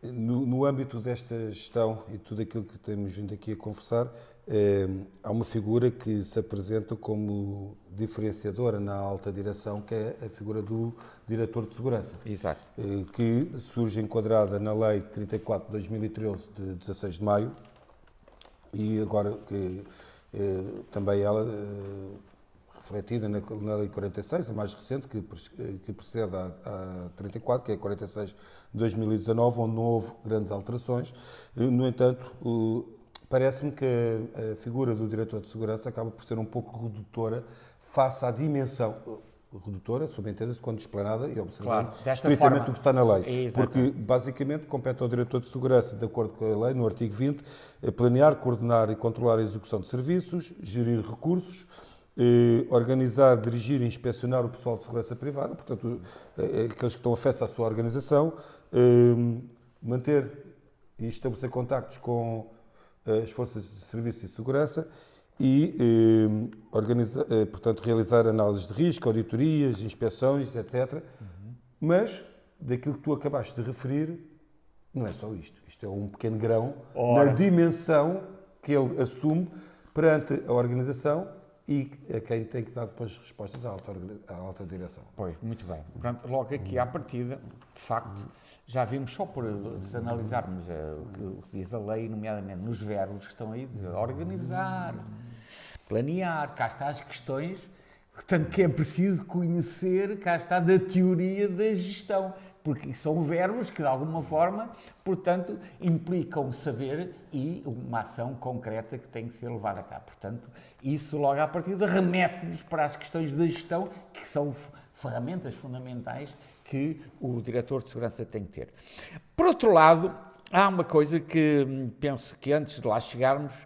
no âmbito desta gestão e tudo aquilo que temos vindo aqui a conversar, há uma figura que se apresenta como diferenciadora na alta direção, que é a figura do diretor de segurança. Exato. Que surge enquadrada na Lei 34 de 2013, de 16 de maio, e agora que também ela, refletida na Lei 46, a mais recente, que precede à 34, que é a 46 de 2019, onde não houve grandes alterações. No entanto, parece-me que a figura do diretor de segurança acaba por ser um pouco redutora face à dimensão. Redutora, subentenda-se, quando explanada e observando estritamente o que está na lei. Porque, basicamente, compete ao diretor de segurança, de acordo com a lei, no artigo 20, planear, coordenar e controlar a execução de serviços, gerir recursos, organizar, dirigir e inspecionar o pessoal de segurança privada, portanto, aqueles que estão afetos à sua organização, manter e estabelecer contactos com as forças de serviço e segurança e portanto, realizar análises de risco, auditorias, inspeções, etc. Mas, daquilo que tu acabaste de referir, não é só isto. Isto é um pequeno grão na dimensão que ele assume perante a organização e a quem tem que dar depois respostas à alta direção. Pois, muito bem. Portanto, logo aqui à partida, de facto, já vimos, só por analisarmos o que diz a lei, nomeadamente nos verbos que estão aí, de organizar, planear, cá está as questões, portanto, que é preciso conhecer, cá está, da teoria da gestão, porque são verbos que, de alguma forma, portanto, implicam saber e uma ação concreta que tem que ser levada a cabo. Portanto, isso logo à partida remete-nos para as questões da gestão, que são ferramentas fundamentais que o diretor de segurança tem que ter. Por outro lado, há uma coisa que penso que antes de lá chegarmos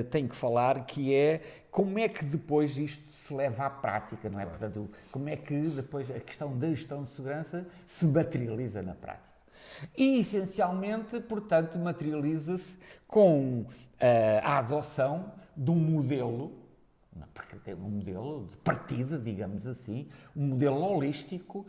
tenho que falar, que é como é que depois isto se leva à prática, não é? Portanto, como é que depois a questão da gestão de segurança se materializa na prática. E, essencialmente, portanto, materializa-se com a adoção de um modelo, porque tem um modelo de partida, digamos assim, um modelo holístico,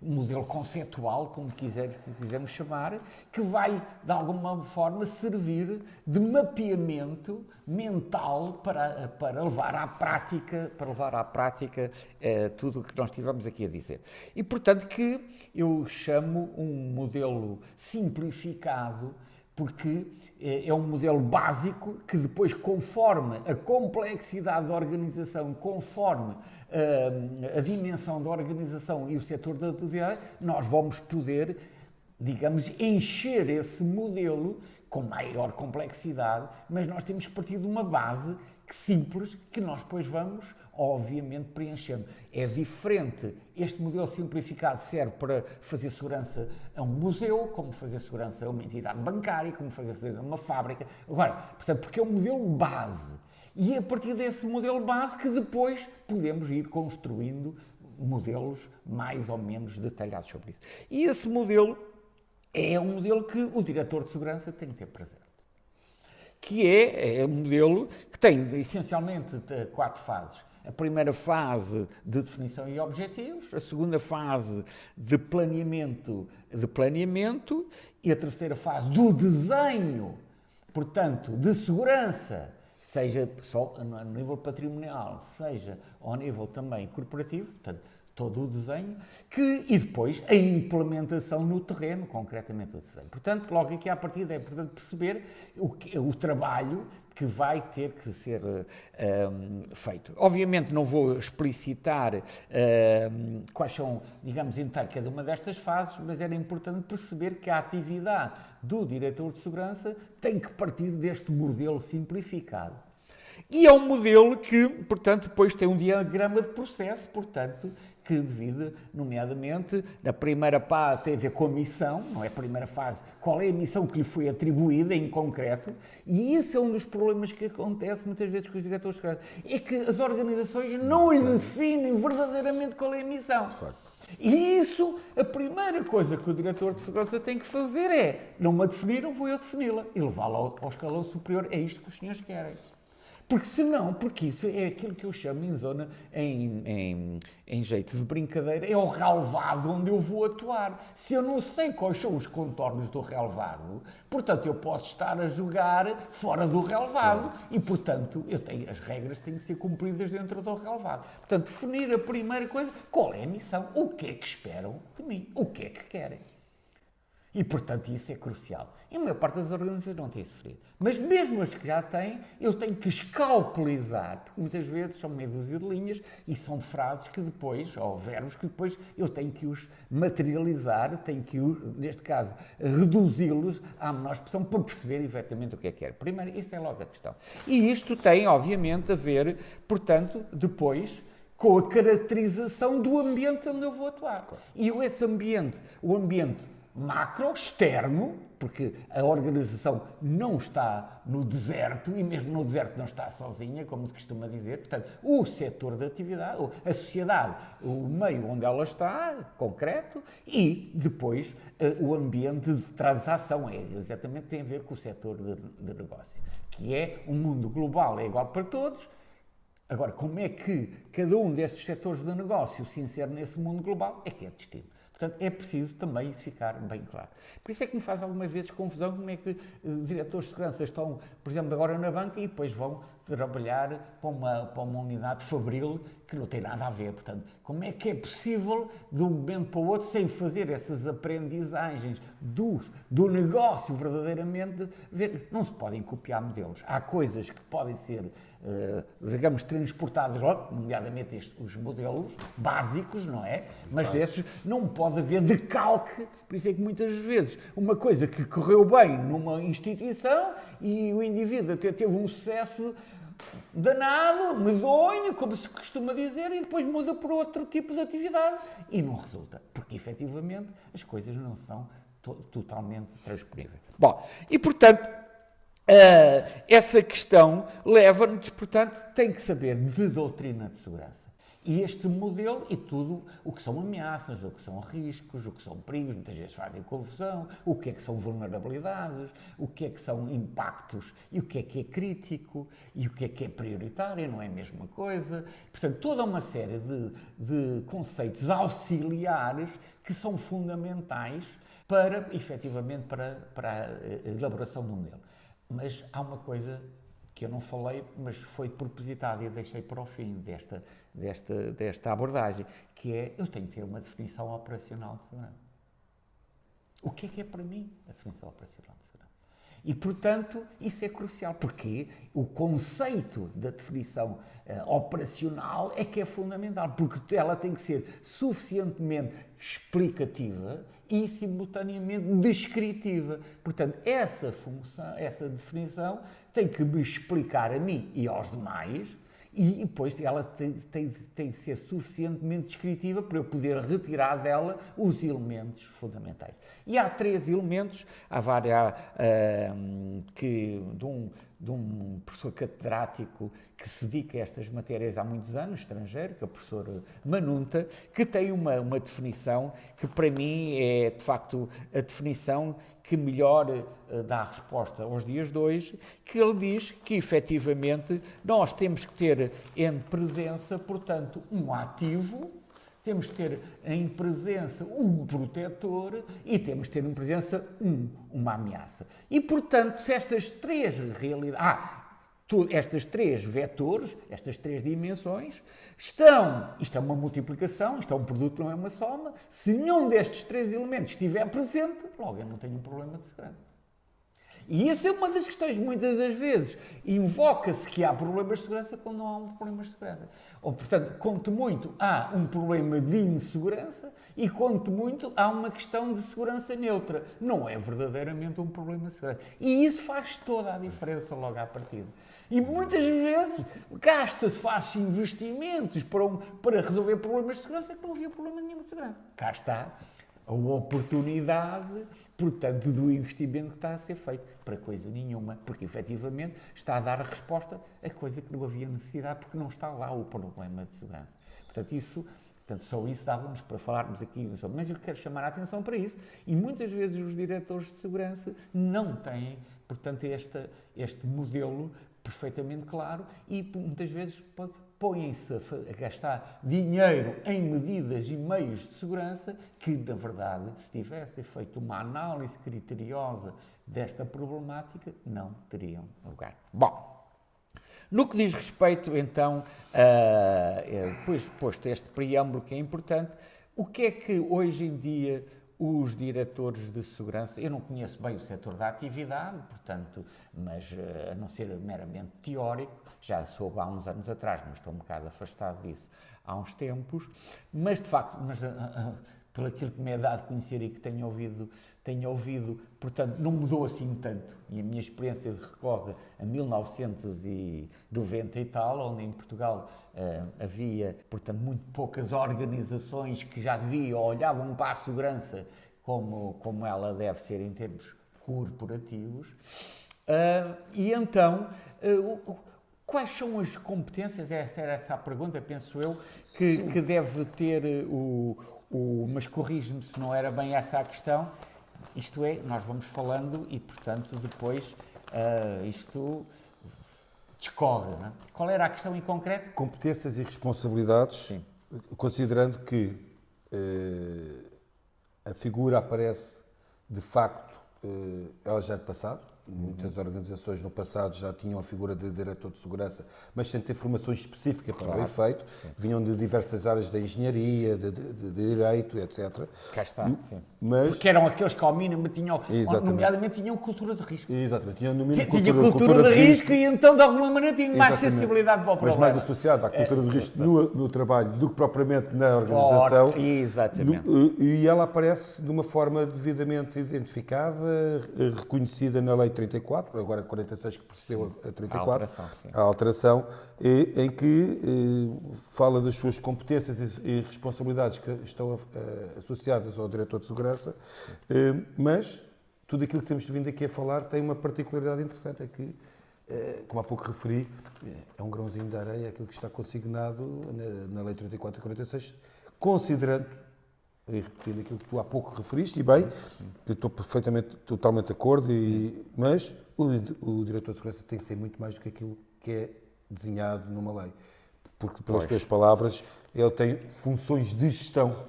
um modelo conceptual, como quisermos chamar, que vai, de alguma forma, servir de mapeamento mental para levar à prática, tudo o que nós estivemos aqui a dizer. E, portanto, que eu chamo um modelo simplificado, porque é um modelo básico que depois, conforme a complexidade da organização, conforme a dimensão da organização e o setor da atividade, nós vamos poder, digamos, encher esse modelo com maior complexidade, mas nós temos que partir de uma base simples que nós depois vamos, obviamente, preenchendo. É diferente. Este modelo simplificado serve para fazer segurança a um museu, como fazer segurança a uma entidade bancária, como fazer segurança a uma fábrica. Agora, portanto, porque é um modelo base. E é a partir desse modelo base que depois podemos ir construindo modelos mais ou menos detalhados sobre isso. E esse modelo é um modelo que o diretor de segurança tem que ter presente. Que é um modelo que tem essencialmente 4 fases. A primeira fase de definição e objetivos, a segunda fase de planeamento e a terceira fase do desenho, portanto, de segurança, seja só no nível patrimonial, seja ao nível também corporativo, portanto, todo o desenho, e depois a implementação no terreno, concretamente o desenho. Portanto, logo aqui à partida é importante perceber o trabalho que vai ter que ser feito. Obviamente não vou explicitar quais são, digamos, em detalhe cada uma destas fases, mas era importante perceber que a atividade do diretor de segurança tem que partir deste modelo simplificado. E é um modelo que, portanto, depois tem um diagrama de processo, portanto, que divide, nomeadamente, na primeira fase tem a ver com a missão, não é a primeira fase, qual é a missão que lhe foi atribuída em concreto, e esse é um dos problemas que acontece muitas vezes com os diretores de segurança, é que as organizações não lhe definem verdadeiramente qual é a missão. De facto. E isso, a primeira coisa que o diretor de segurança tem que fazer é, não me definiram, vou eu defini-la, e levá-la ao escalão superior, é isto que os senhores querem. Porque senão, porque isso é aquilo que eu chamo em zona, em jeito de brincadeira, é o relvado onde eu vou atuar. Se eu não sei quais são os contornos do relvado, portanto, eu posso estar a jogar fora do relvado e, portanto, as regras têm que ser cumpridas dentro do relvado. Portanto, definir a primeira coisa, qual é a missão, o que é que esperam de mim, o que é que querem. E, portanto, isso é crucial. E a maior parte das organizações não tem sofrido. Mas mesmo as que já têm, eu tenho que escalpelizar, porque muitas vezes são meia dúzia de linhas e são frases que depois, ou verbos que depois eu tenho que os materializar, tenho que, neste caso, reduzi-los à menor expressão para perceber efetivamente o que é que é. Primeiro, isso é logo a questão. E isto tem, obviamente, a ver, portanto, depois, com a caracterização do ambiente onde eu vou atuar. E esse ambiente, o ambiente macro, externo, porque a organização não está no deserto, e mesmo no deserto não está sozinha, como se costuma dizer. Portanto, o setor de atividade, a sociedade, o meio onde ela está, concreto, e depois o ambiente de transação, exatamente tem a ver com o setor de negócio, que é um mundo global, é igual para todos. Agora, como é que cada um destes setores de negócio se insere nesse mundo global, é que é distinto. Portanto, é preciso também isso ficar bem claro. Por isso é que me faz algumas vezes confusão como é que diretores de segurança estão, por exemplo, agora na banca e depois vão trabalhar para uma unidade fabril que não tem nada a ver. Portanto, como é que é possível, de um momento para o outro, sem fazer essas aprendizagens do negócio verdadeiramente, ver, não se podem copiar modelos. Há coisas que podem ser, digamos, transportadas, nomeadamente os modelos básicos, não é? Mas esses não pode haver decalque. Por isso é que muitas vezes uma coisa que correu bem numa instituição e o indivíduo até teve um sucesso danado, medonho, como se costuma dizer, e depois muda para outro tipo de atividade e não resulta, porque efetivamente as coisas não são totalmente transponíveis. Bom, e portanto, essa questão leva-nos, portanto, tem que saber de doutrina de segurança. E este modelo e tudo o que são ameaças, o que são riscos, o que são perigos, muitas vezes fazem confusão, o que é que são vulnerabilidades, o que é que são impactos e o que é crítico e o que é prioritário, não é a mesma coisa. Portanto, toda uma série de conceitos auxiliares que são fundamentais para, efetivamente, para a elaboração do modelo. Mas há uma coisa que eu não falei, mas foi propositada e deixei para o fim desta abordagem, que é, eu tenho que ter uma definição operacional de segurança. O que é para mim a definição operacional de segurança? E, portanto, isso é crucial, porque o conceito da definição operacional é que é fundamental, porque ela tem que ser suficientemente explicativa e, simultaneamente, descritiva. Portanto, essa função, essa definição tem que me explicar a mim e aos demais, e depois ela tem que ser suficientemente descritiva para eu poder retirar dela os elementos fundamentais. E há 3 elementos, há vários, de um professor catedrático que se dedica a estas matérias há muitos anos, estrangeiro, que é o professor Manunta, que tem uma definição que para mim é, de facto, a definição que melhor dá a resposta aos dias de hoje, que ele diz que, efetivamente, nós temos que ter em presença, portanto, um ativo, temos que ter em presença um protetor e temos que ter em presença uma ameaça. E, portanto, se estas 3 realidades... Estas 3 vetores, estas 3 dimensões, isto é uma multiplicação, isto é um produto, não é uma soma. Se nenhum destes 3 elementos estiver presente, logo eu não tenho um problema de segurança. E essa é uma das questões, muitas das vezes, invoca-se que há problemas de segurança quando não há um problema de segurança. Ou, portanto, quanto muito há um problema de insegurança e quanto muito há uma questão de segurança neutra. Não é verdadeiramente um problema de segurança. E isso faz toda a diferença logo à partida. E muitas vezes gasta-se, faz-se investimentos para resolver problemas de segurança que não havia problema nenhum de segurança. Cá está a oportunidade, portanto, do investimento que está a ser feito para coisa nenhuma, porque efetivamente está a dar a resposta a coisa que não havia necessidade, porque não está lá o problema de segurança. Portanto, só isso dava-nos para falarmos aqui sobre. Mas eu quero chamar a atenção para isso, e muitas vezes os diretores de segurança não têm, portanto, este modelo perfeitamente claro e muitas vezes põem-se a gastar dinheiro em medidas e meios de segurança que, na verdade, se tivessem feito uma análise criteriosa desta problemática, não teriam lugar. Bom, no que diz respeito, então, depois posto este preâmbulo que é importante, o que é que hoje em dia os diretores de segurança, eu não conheço bem o setor da atividade, portanto, mas a não ser meramente teórico, já soube há uns anos atrás, mas estou um bocado afastado disso há uns tempos, mas de facto, pelo aquilo que me é dado conhecer e que tenho ouvido, portanto, não mudou assim tanto. E a minha experiência recorre a 1990 e tal, onde em Portugal havia, portanto, muito poucas organizações que já deviam, olhavam para a segurança como ela deve ser em termos corporativos. E então, quais são as competências, era essa a pergunta, penso eu, que deve ter mas corrige-me se não era bem essa a questão, isto é, nós vamos falando e, portanto, depois isto discorre, não é? Qual era a questão em concreto? Competências e responsabilidades, Sim. Considerando que a figura aparece, de facto, ela já é de passado. Muitas organizações no passado já tinham a figura de diretor de segurança, mas sem ter formação específica para o efeito. Vinham de diversas áreas da engenharia, de direito, etc. Cá está, sim. Mas, porque eram aqueles que ao mínimo tinham, Exatamente. nomeadamente tinham cultura de risco. exatamente, tinham no mínimo Tinha cultura de risco e então de alguma maneira tinha mais Exatamente. sensibilidade para o Mas problema. mais associado à cultura de risco no trabalho do que propriamente na organização. Exatamente. E ela aparece de uma forma devidamente identificada, reconhecida na Lei 34, agora 46 que precedeu a 34, a alteração, em que fala das suas competências e responsabilidades que estão associadas ao diretor de segurança, mas tudo aquilo que temos vindo aqui a falar tem uma particularidade interessante, é que, como há pouco referi, é um grãozinho de areia aquilo que está consignado na Lei 34 e 46, considerando, e repetindo aquilo que tu há pouco referiste, e bem, que estou totalmente de acordo, mas o diretor de segurança tem que ser muito mais do que aquilo que é desenhado numa lei. Porque, pelas tuas palavras, ele tem funções de gestão.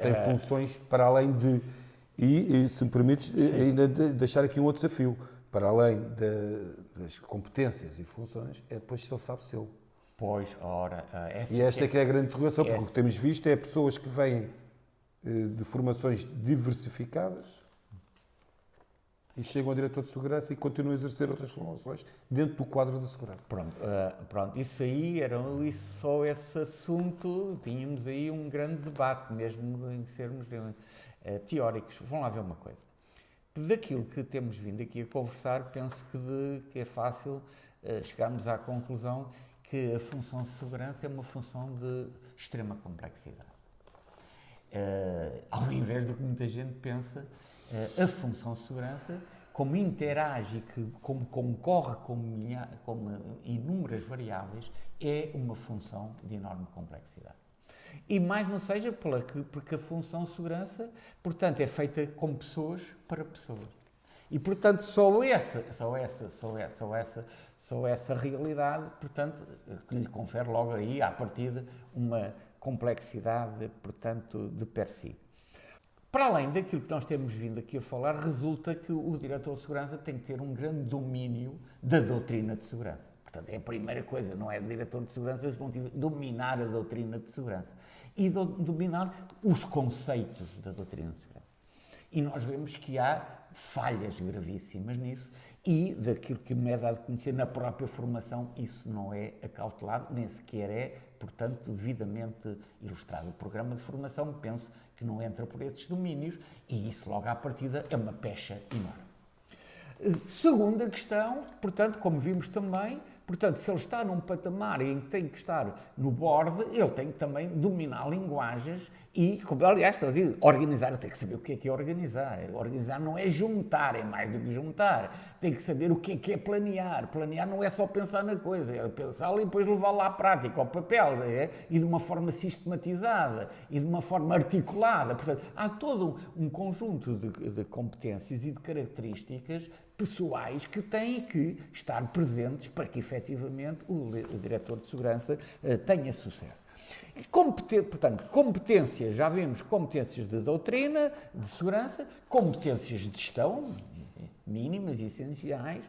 Tem funções para além de... E se me permites, ainda deixar aqui um outro desafio. Para além das competências e funções, é depois se ele sabe seu. E esta é que é a grande interrogação, porque o que temos visto é pessoas que vêm de formações diversificadas e chegam ao diretor de segurança e continuam a exercer outras funções dentro do quadro da segurança. Pronto, isso aí só esse assunto, tínhamos aí um grande debate, mesmo em sermos teóricos. Vamos lá ver uma coisa. Daquilo que temos vindo aqui a conversar, penso que é fácil chegarmos à conclusão que a função de segurança é uma função de extrema complexidade. Ao invés do que muita gente pensa, a função de segurança, como interage, como concorre com inúmeras variáveis, é uma função de enorme complexidade. E mais não seja porque a função de segurança, portanto, é feita com pessoas para pessoas. E, portanto, só essa realidade, portanto, que lhe confere logo aí, à partida, uma complexidade, portanto, de per si. Para além daquilo que nós temos vindo aqui a falar, resulta que o diretor de segurança tem que ter um grande domínio da doutrina de segurança. Portanto, é a primeira coisa, não é diretor de segurança, eles vão dominar a doutrina de segurança e dominar os conceitos da doutrina de segurança. E nós vemos que há falhas gravíssimas nisso e, daquilo que me é dado a conhecer na própria formação, isso não é acautelado, nem sequer é, portanto, devidamente ilustrado. O programa de formação, penso que não entra por esses domínios e isso, logo à partida, é uma pecha enorme. Segunda questão, portanto, como vimos também, portanto, se ele está num patamar em que tem que estar no board, ele tem que também dominar linguagens e, como, aliás, estou a dizer, organizar, tem que saber o que é organizar. Organizar não é juntar, é mais do que juntar. Tem que saber o que é planear. Planear não é só pensar na coisa, é pensá-la e depois levá-la à prática, ao papel, e de uma forma sistematizada, e de uma forma articulada. Portanto, há todo um conjunto de competências e de características pessoais que têm que estar presentes para que efetivamente o diretor de segurança tenha sucesso. Portanto, competências, já vimos competências de doutrina, de segurança, competências de gestão, mínimas e essenciais,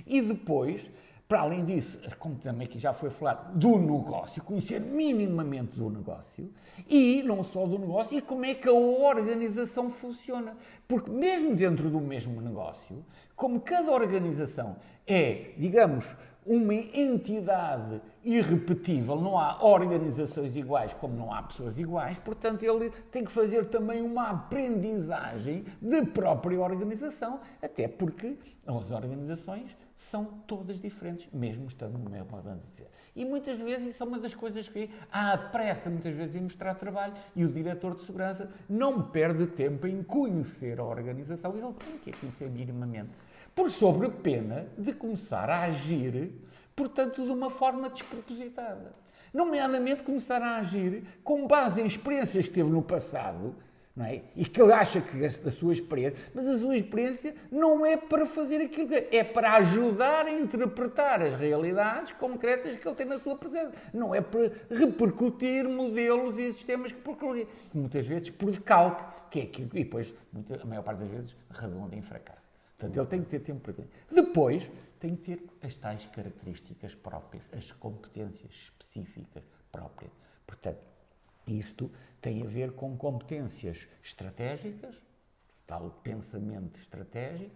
e depois, para além disso, como também aqui já foi falar, do negócio, conhecer minimamente do negócio, e não só do negócio, e como é que a organização funciona. Porque mesmo dentro do mesmo negócio, como cada organização é, digamos, uma entidade irrepetível, não há organizações iguais como não há pessoas iguais, portanto ele tem que fazer também uma aprendizagem de própria organização, até porque as organizações são todas diferentes, mesmo estando no mesmo organização. E muitas vezes isso é uma das coisas que há pressa, muitas vezes, em mostrar trabalho, e o diretor de segurança não perde tempo em conhecer a organização, ele tem que a conhecer minimamente, por sob pena de começar a agir, portanto, de uma forma despropositada. Nomeadamente, começar a agir com base em experiências que teve no passado, não é? E que ele acha que a sua experiência, mas a sua experiência não é para fazer aquilo que é para ajudar a interpretar as realidades concretas que ele tem na sua presença. Não é para repercutir modelos e sistemas que muitas vezes por decalque, que é aquilo, e depois, a maior parte das vezes, redonda em fracasso. Portanto, ele tem que ter tempo para isso. Depois, tem que ter as tais características próprias, as competências específicas próprias. Portanto, isto tem a ver com competências estratégicas, tal pensamento estratégico,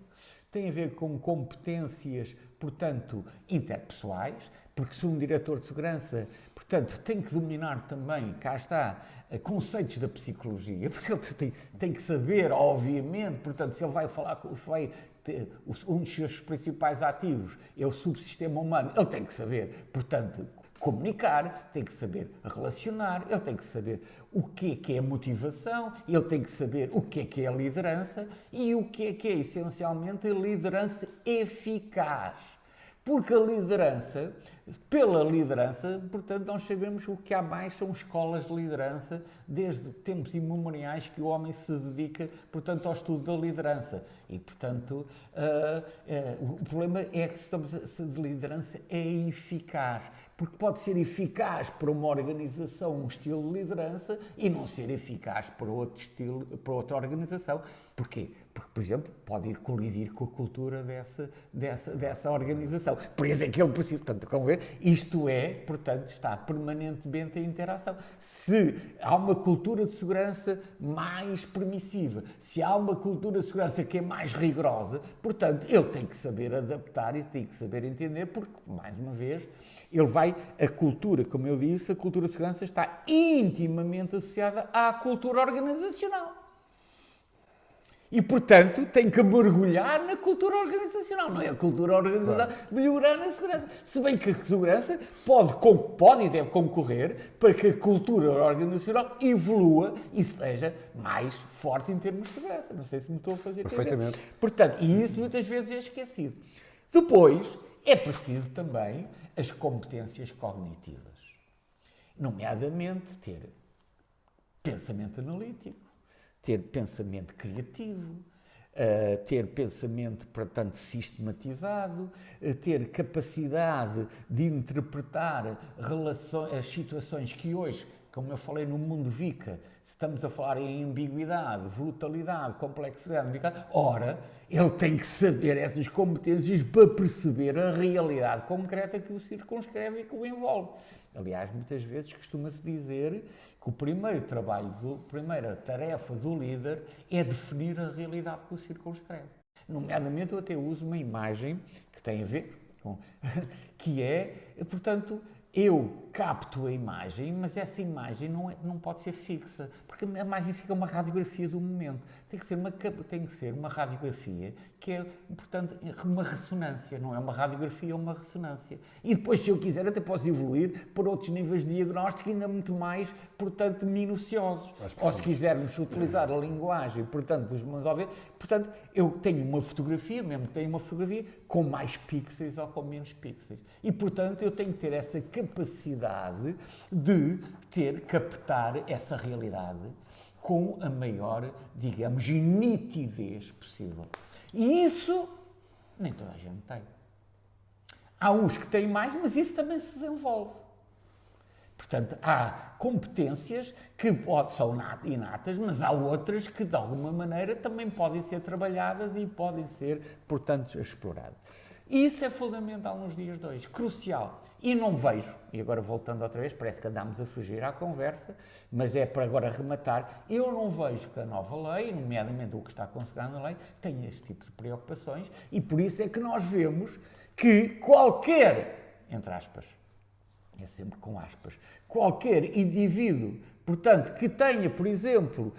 tem a ver com competências, portanto, interpessoais, porque se um diretor de segurança, portanto, tem que dominar também, cá está, conceitos da psicologia, porque ele tem que saber, obviamente, portanto, se ele vai falar, se vai um dos seus principais ativos é o subsistema humano, ele tem que saber, portanto, comunicar, tem que saber relacionar, ele tem que saber o que é motivação, ele tem que saber o que é a liderança e o que é essencialmente a liderança eficaz. Porque a liderança, pela liderança, portanto, nós sabemos o que há mais são escolas de liderança, desde tempos imemoriais que o homem se dedica, portanto, ao estudo da liderança. E, portanto, o problema é que se de liderança é eficaz. Porque pode ser eficaz para uma organização, um estilo de liderança, e não ser eficaz para outro estilo, para outra organização. Porquê? Porque, por exemplo, pode ir colidir com a cultura dessa organização. Por isso é que ele precisa, portanto, como vê, isto é, portanto, está permanentemente em interação. Se há uma cultura de segurança mais permissiva, se há uma cultura de segurança que é mais rigorosa, portanto, ele tem que saber adaptar e tem que saber entender, porque, mais uma vez, a cultura, como eu disse, a cultura de segurança está intimamente associada à cultura organizacional. E, portanto, tem que mergulhar na cultura organizacional, não é a cultura organizacional melhorar na segurança. Se bem que a segurança pode e deve concorrer para que a cultura organizacional evolua e seja mais forte em termos de segurança. Não sei se me estou a fazer perfeitamente. Portanto, e isso muitas vezes é esquecido. Depois, é preciso também as competências cognitivas, nomeadamente ter pensamento analítico, ter pensamento criativo, ter pensamento, portanto, sistematizado, ter capacidade de interpretar as situações que hoje, como eu falei no mundo VICA, estamos a falar em ambiguidade, volatilidade, complexidade, ora, ele tem que saber essas competências para perceber a realidade concreta que o circunscreve e que o envolve. Aliás, muitas vezes costuma-se dizer que o primeiro trabalho, a primeira tarefa do líder é definir a realidade que o circunscreve. Nomeadamente, eu até uso uma imagem que tem a ver com... que é, portanto, eu capto a imagem, mas essa imagem não pode ser fixa, porque a imagem fica uma radiografia do momento. Tem que ser uma radiografia que é, portanto, uma ressonância, não é uma radiografia, é uma ressonância. E depois, se eu quiser, até posso evoluir para outros níveis de diagnóstico ainda muito mais, portanto, minuciosos. Ou se quisermos utilizar a linguagem, portanto, dos manuais, portanto, eu tenho uma fotografia, mesmo que tenha uma fotografia, com mais pixels ou com menos pixels. E, portanto, eu tenho que ter essa capacidade de captar essa realidade com a maior, digamos, nitidez possível. E isso Nem toda a gente tem. Há uns que têm mais, mas isso também se desenvolve. Portanto, há competências que são inatas, mas há outras que, de alguma maneira, também podem ser trabalhadas e podem ser, portanto, exploradas. Isso é fundamental nos dias de hoje, crucial. E não vejo, e agora voltando outra vez, parece que andamos a fugir à conversa, mas é para agora rematar, eu não vejo que a nova lei, nomeadamente o que está consagrado na lei, tenha este tipo de preocupações e por isso é que nós vemos que qualquer, entre aspas, é sempre com aspas, qualquer indivíduo, portanto, que tenha, por exemplo,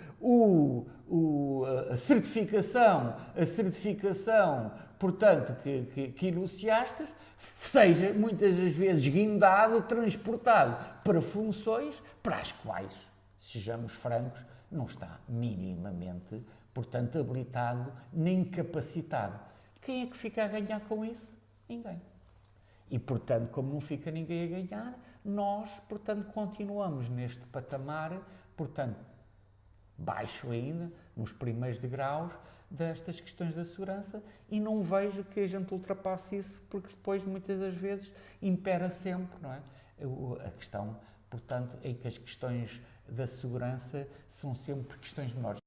a certificação, portanto, que enunciastes, seja muitas das vezes guindado, transportado para funções para as quais, sejamos francos, não está minimamente, portanto, habilitado nem capacitado. Quem é que fica a ganhar com isso? Ninguém. E, portanto, como não fica ninguém a ganhar, nós, portanto, continuamos neste patamar, portanto, baixo ainda, nos primeiros degraus destas questões da segurança e não vejo que a gente ultrapasse isso, porque depois, muitas das vezes, impera sempre, não é? A questão, portanto, em que as questões da segurança são sempre questões menores.